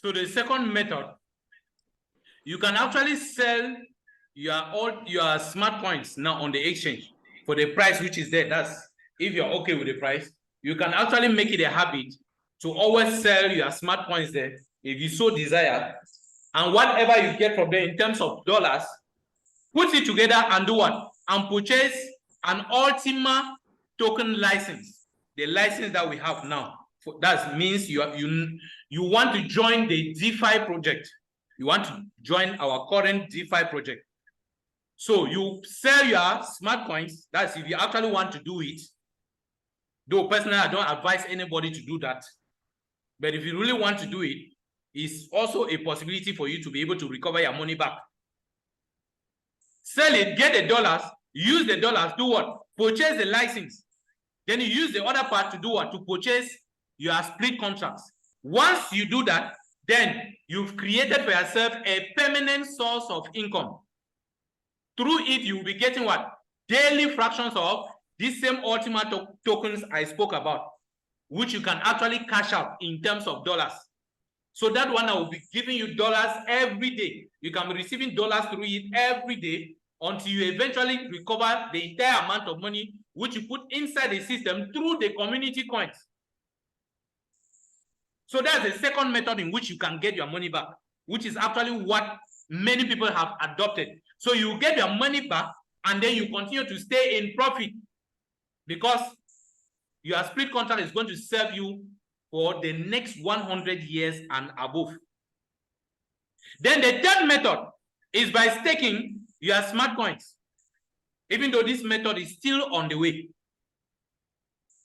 So the second method, you can actually sell your smart coins now on the exchange for the price which is there. That's if you're okay with the price. You can actually make it a habit to always sell your smart coins there if you so desire. And whatever you get from there in terms of dollars, put it together and do what? And purchase an Ultima token license. The license that we have now. That means you want to join the DeFi project. You want to join our current DeFi project. So you sell your smart coins. That's if you actually want to do it. Though personally, I don't advise anybody to do that. But if you really want to do it, it's also a possibility for you to be able to recover your money back. Sell it, get the dollars, use the dollars, do what? Purchase the license. Then you use the other part to do what? To purchase your split contracts. Once you do that, then you've created for yourself a permanent source of income. Through it, you'll be getting what? Daily fractions of these same Ultima tokens I spoke about, which you can actually cash out in terms of dollars. So that one I will be giving you dollars every day. You can be receiving dollars through it every day until you eventually recover the entire amount of money which you put inside the system through the community coins. So that's the second method in which you can get your money back, which is actually what many people have adopted. So you get your money back and then you continue to stay in profit because your split contract is going to serve you for the next 100 years and above. Then the third method is by staking your smart coins, even though this method is still on the way.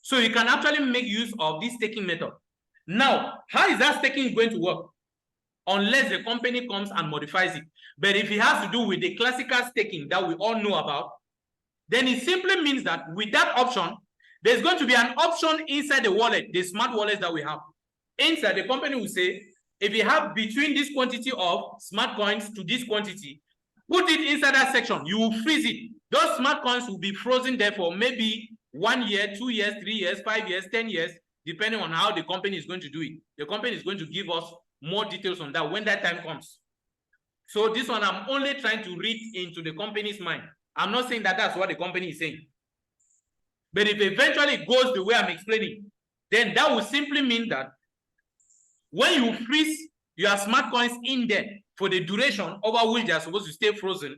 So you can actually make use of this staking method. Now, how is that staking going to work? Unless the company comes and modifies it. But if it has to do with the classical staking that we all know about, then it simply means that with that option, there's going to be an option inside the wallet, the smart wallets that we have. Inside, the company will say, if you have between this quantity of smart coins to this quantity, put it inside that section. You will freeze it. Those smart coins will be frozen there for maybe 1 year, 2 years, 3 years, 5 years, 10 years, depending on how the company is going to do it. The company is going to give us more details on that when that time comes. So this one, I'm only trying to read into the company's mind. I'm not saying that that's what the company is saying. But if eventually it goes the way I'm explaining, then that will simply mean that when you freeze your smart coins in there for the duration over which they are supposed to stay frozen,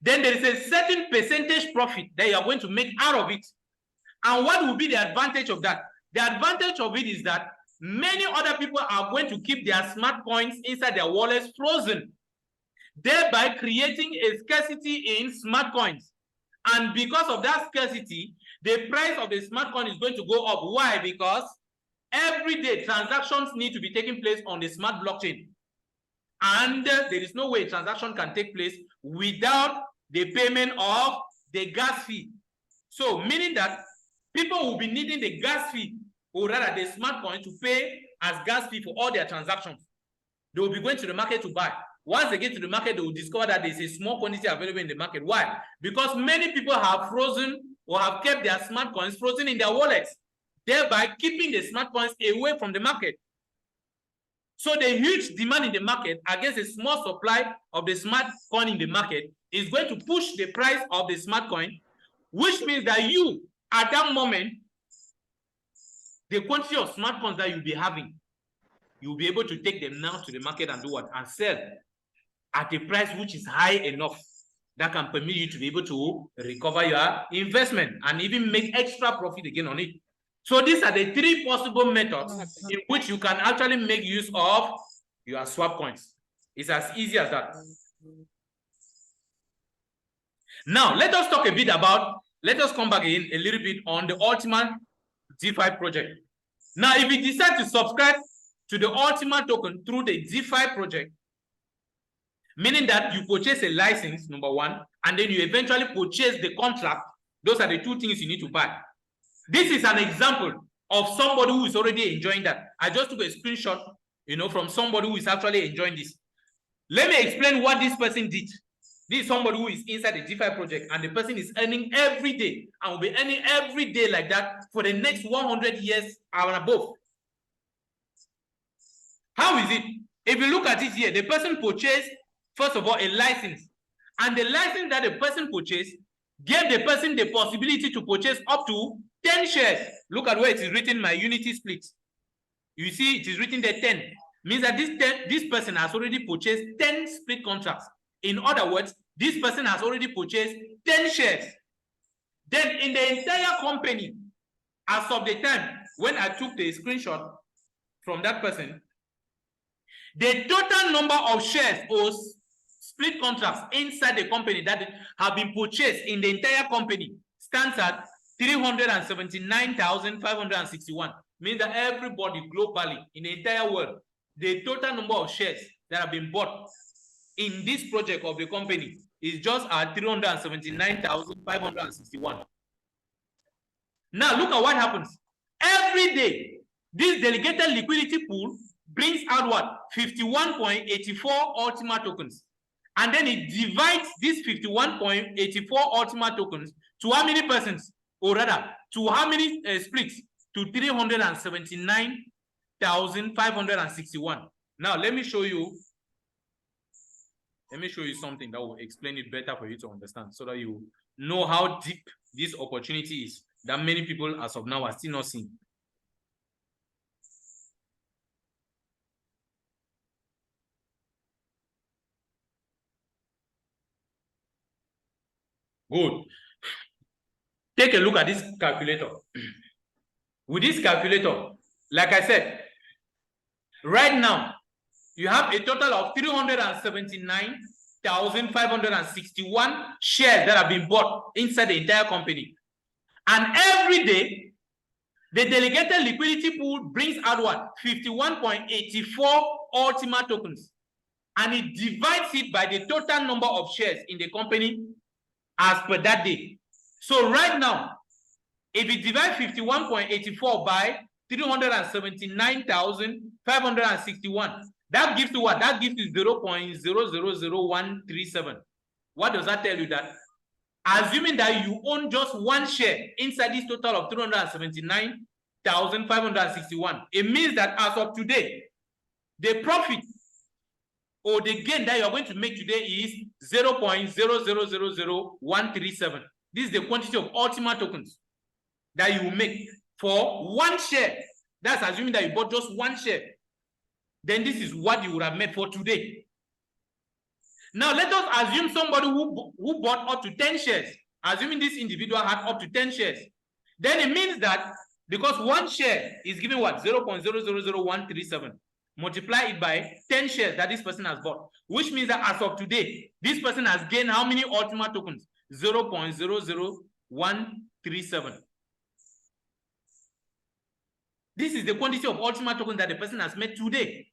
then there is a certain percentage profit that you are going to make out of it. And what will be the advantage of that? The advantage of it is that many other people are going to keep their smart coins inside their wallets frozen, thereby creating a scarcity in smart coins. And because of that scarcity, the price of the smart coin is going to go up. Why? Because every day transactions need to be taking place on the smart blockchain. And there is no way a transaction can take place without the payment of the gas fee. So meaning that people will be needing the gas fee, or rather the smart coin, to pay as gas fee for all their transactions. They will be going to the market to buy. Once they get to the market, they will discover that there's a small quantity available in the market. Why? Because many people have frozen or have kept their smart coins frozen in their wallets, thereby keeping the smart coins away from the market. So the huge demand in the market against a small supply of the smart coin in the market is going to push the price of the smart coin, which means that you, at that moment, the quantity of smart coins that you'll be having, you'll be able to take them now to the market and do what? And sell at a price which is high enough that can permit you to be able to recover your investment and even make extra profit again on it. So these are the three possible methods in which you can actually make use of your swap coins. It's as easy as that. Now, let us talk a bit about, let us come back in a little bit on the Ultima DeFi project. Now, if you decide to subscribe to the Ultima token through the DeFi project, meaning that you purchase a license, number one, and then you eventually purchase the contract, those are the two things you need to buy. This is an example of somebody who is already enjoying that. I just took a screenshot, from somebody who is actually enjoying this. Let me explain what this person did. This is somebody who is inside the DeFi project, and the person is earning every day and will be earning every day like that for the next 100 years and above. How is it? If you look at it here, the person purchased, first of all, a license. And the license that the person purchased gave the person the possibility to purchase up to 10 shares. Look at where it is written, my unity split. You see, it is written there 10. Means that this person has already purchased 10 split contracts. In other words, this person has already purchased 10 shares. Then in the entire company, as of the time when I took the screenshot from that person, the total number of shares or split contracts inside the company that have been purchased in the entire company stands at 379,561. Means that everybody globally in the entire world, the total number of shares that have been bought in this project of the company is just at 379,561. Now look at what happens. Every day, this delegated liquidity pool brings out what? 51.84 Ultima tokens. And then it divides these 51.84 Ultima tokens to how many persons? Or rather, to how many splits? To 379,561. Now, let me show you something that will explain it better for you to understand so that you know how deep this opportunity is that many people as of now are still not seeing. Good. Take a look at this calculator. With this calculator, like I said, right now, you have a total of 379,561 shares that have been bought inside the entire company. And every day, the delegated liquidity pool brings out what? 51.84 Ultima tokens. And it divides it by the total number of shares in the company as per that day. So right now, if you divide 51.84 by 379,561, that gives you what? That gives you 0.000137. What does that tell you? That assuming that you own just one share inside this total of 379,561, it means that as of today, the profit or the gain that you're going to make today is 0.0000137. This is the quantity of Ultima tokens that you will make for one share. That's assuming that you bought just one share. Then this is what you would have made for today. Now let us assume somebody who bought up to 10 shares. Assuming this individual had up to 10 shares. Then it means that because one share is giving what? 0.000137. Multiply it by 10 shares that this person has bought. Which means that as of today, this person has gained how many Ultima tokens? 0.00137. This is the quantity of Ultima tokens that the person has made today.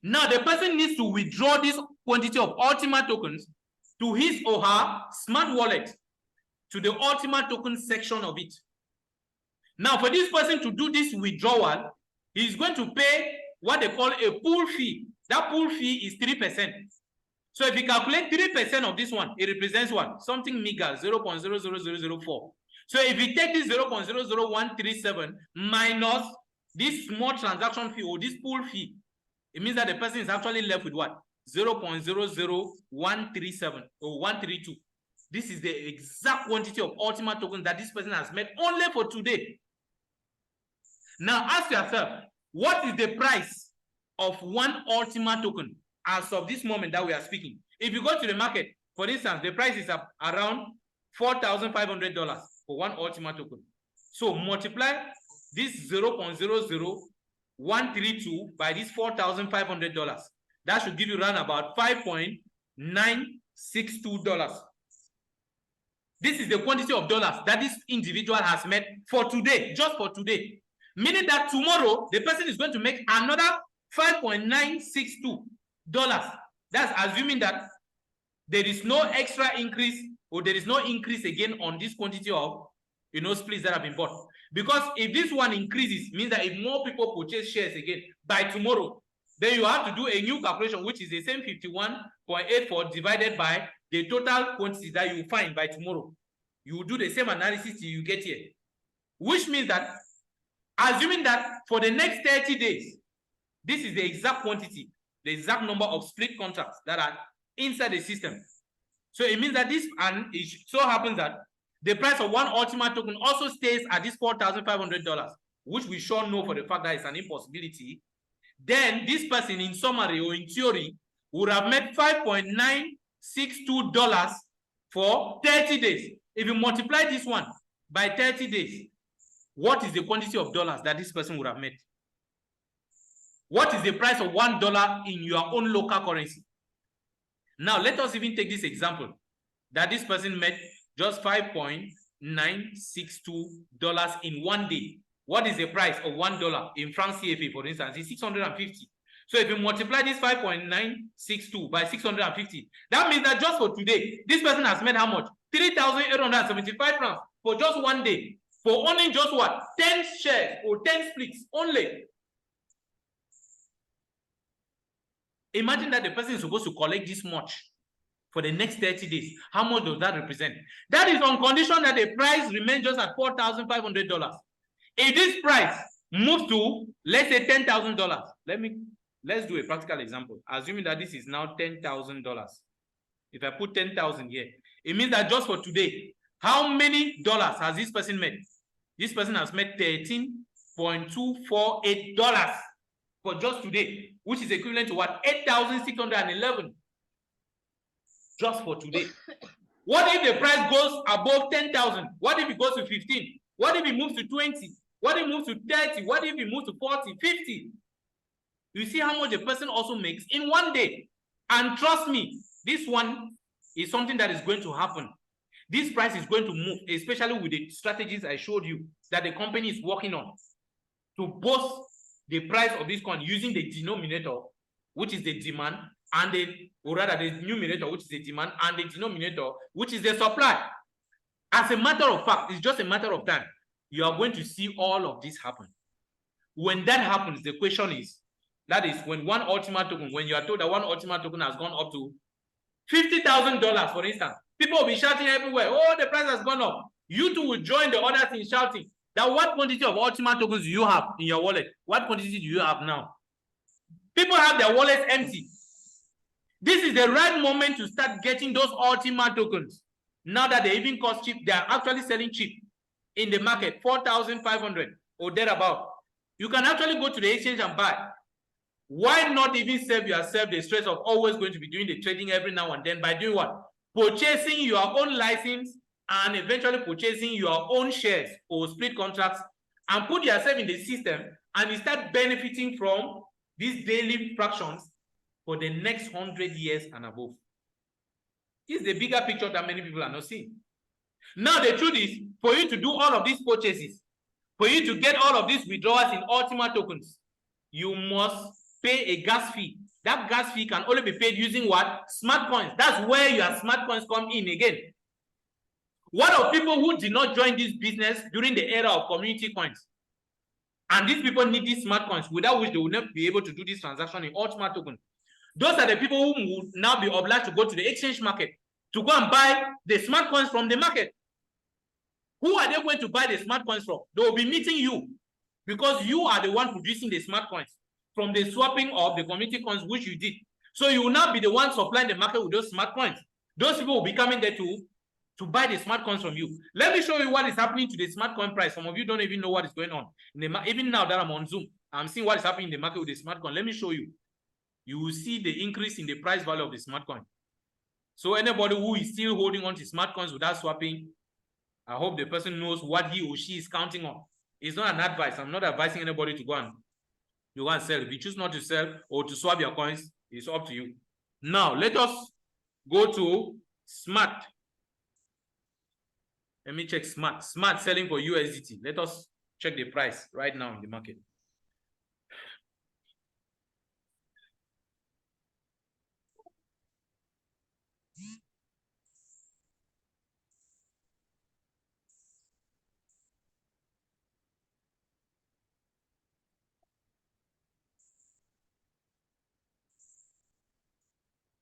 Now the person needs to withdraw this quantity of Ultima tokens to his or her smart wallet, to the Ultima token section of it. Now for this person to do this withdrawal, he is going to pay what they call a pool fee. That pool fee is 3%. So if you calculate 3% of this one, it represents what? Something meager, 0.00004. So if you take this 0.00137 minus this small transaction fee or this pool fee, it means that the person is actually left with what? 0.00137 or 132. This is the exact quantity of Ultima tokens that this person has made only for today. Now ask yourself, what is the price of one Ultima token as of this moment that we are speaking? If you go to the market, for instance, the price is up around $4,500 for one Ultima token. So multiply this 0.00132 by this $4,500. That should give you around about $5.962. This is the quantity of dollars that this individual has made for today, just for today. Meaning that tomorrow, the person is going to make another $5.962. That's assuming that there is no extra increase or there is no increase again on this quantity of splits that have been bought. Because if this one increases, means that if more people purchase shares again by tomorrow, then you have to do a new calculation, which is the same 51.84 divided by the total quantity that you find by tomorrow. You will do the same analysis till you get here. Which means that, assuming that for the next 30 days, this is the exact quantity, the exact number of split contracts that are inside the system. So it means that this, and it so happens that the price of one Ultima token also stays at this $4,500, which we sure know for the fact that it's an impossibility. Then this person, in summary or in theory, would have made $5.962 for 30 days. If you multiply this one by 30 days, what is the quantity of dollars that this person would have made? What is the price of $1 in your own local currency? Now, let us even take this example that this person made just $5.962 in 1 day. What is the price of $1 in franc CFA, for instance? It's 650. So if you multiply this 5.962 by 650, that means that just for today, this person has made how much? 3,875 francs for just 1 day. For owning just what? 10 shares or 10 splits only. Imagine that the person is supposed to collect this much for the next 30 days. How much does that represent? That is on condition that the price remains just at $4,500. If this price moves to, let's say, $10,000, let's do a practical example. Assuming that this is now $10,000. If I put 10,000 here, it means that just for today, how many dollars has this person made? This person has made $13.248 for just today, which is equivalent to what? 8,611 just for today. What if the price goes above 10,000? What if it goes to 15? What if it moves to 20? What if it moves to 30? What if it moves to 40, 50? You see how much a person also makes in 1 day. And trust me, this one is something that is going to happen. This price is going to move, especially with the strategies I showed you that the company is working on to boost the price of this coin using the denominator, which is the demand, and the numerator, which is the demand, and the denominator, which is the supply. As a matter of fact, it's just a matter of time. You are going to see all of this happen. When that happens, the question is, that is when one Ultima token, when you are told that one Ultima token has gone up to $50,000, for instance, people will be shouting everywhere, oh, the price has gone up. You too will join the others in shouting that what quantity of Ultima tokens do you have in your wallet? What quantity do you have now? People have their wallets empty. This is the right moment to start getting those Ultima tokens. Now that they even cost cheap, they are actually selling cheap in the market, 4,500 or thereabout. You can actually go to the exchange and buy. Why not even save yourself the stress of always going to be doing the trading every now and then by doing what? Purchasing your own license and eventually purchasing your own shares or split contracts and put yourself in the system and you start benefiting from these daily fractions for the next 100 years and above. This is the bigger picture that many people are not seeing. Now, the truth is, for you to do all of these purchases, for you to get all of these withdrawals in Ultima tokens, you must pay a gas fee. That gas fee can only be paid using what? Smart coins. That's where your smart coins come in again. What of people who did not join this business during the era of community coins? And these people need these smart coins, without which they will not be able to do this transaction in Ultima token. Those are the people who will now be obliged to go to the exchange market to go and buy the smart coins from the market. Who are they going to buy the smart coins from? They will be meeting you because you are the one producing the smart coins from the swapping of the community coins which you did. So you will now be the one supplying the market with those smart coins. Those people will be coming there to buy the smart coins from you. Let me show you what is happening to the smart coin price. Some of you don't even know what is going on. Even now that I'm on Zoom, I'm seeing what is happening in the market with the smart coin. Let me show you. You will see the increase in the price value of the smart coin. So anybody who is still holding on to smart coins without swapping, I hope the person knows what he or she is counting on. It's not an advice. I'm not advising anybody to go and sell. If you choose not to sell or to swap your coins, it's up to you. Now, let us go to Smart. Let me check Smart. Smart selling for USDT. Let us check the price right now in the market.